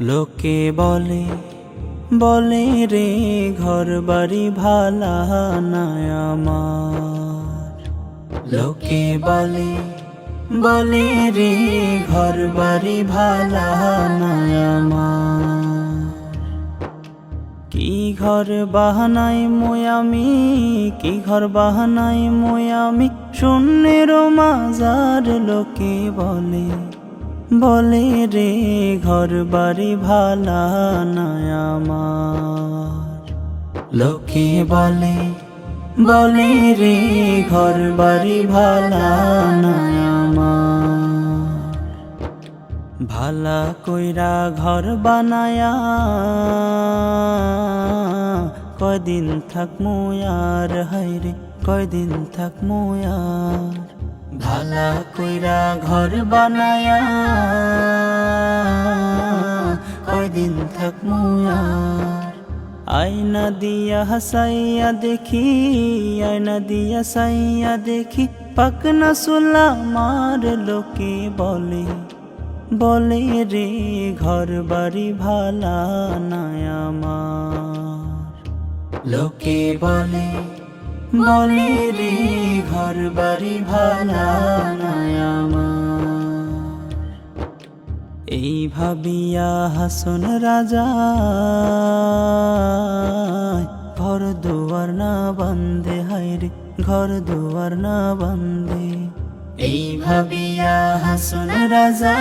লোকে বলে বলে রে ঘর বাড়ি ভালা নাই আমার। লোকে বলে বলে রে ঘর বাড়ি ভালা নাই আমার। কি ঘর বাহানাই মই আমি, কি ঘর বাহানাই মই আমি, শূন্যের মাজার। লোকে বলে বলে রে ঘর বাড়ি ভালা নাই আমার। লোকে বলে বলে রে ঘর বাড়ি ভালা নাই আমার। ভালা কইরা ঘর বানায়া কয়দিন থাকমু আর, হায়রে কয়দিন থাকমু আর। ভালা কইরা ঘর বানায়া কয়দিন থাকমু আর। আয়না দিয়া হাসাইয়া দেখি, আয়না দিয়া সাইয়া দেখি, পাকনা সুলা মার। লোকে বলে বলে রে ঘর বাড়ি ভালা নাই আমার। লোকে বলে বলে রে ঘর বাড়ি ভালা নাই আমার। এই ভাবিয়া হাসন রাজা ঘর দুয়ার না বান্ধে, হায়রে ঘর দুয়ার না বান্ধে। এই ভাবিয়া হাসন রাজা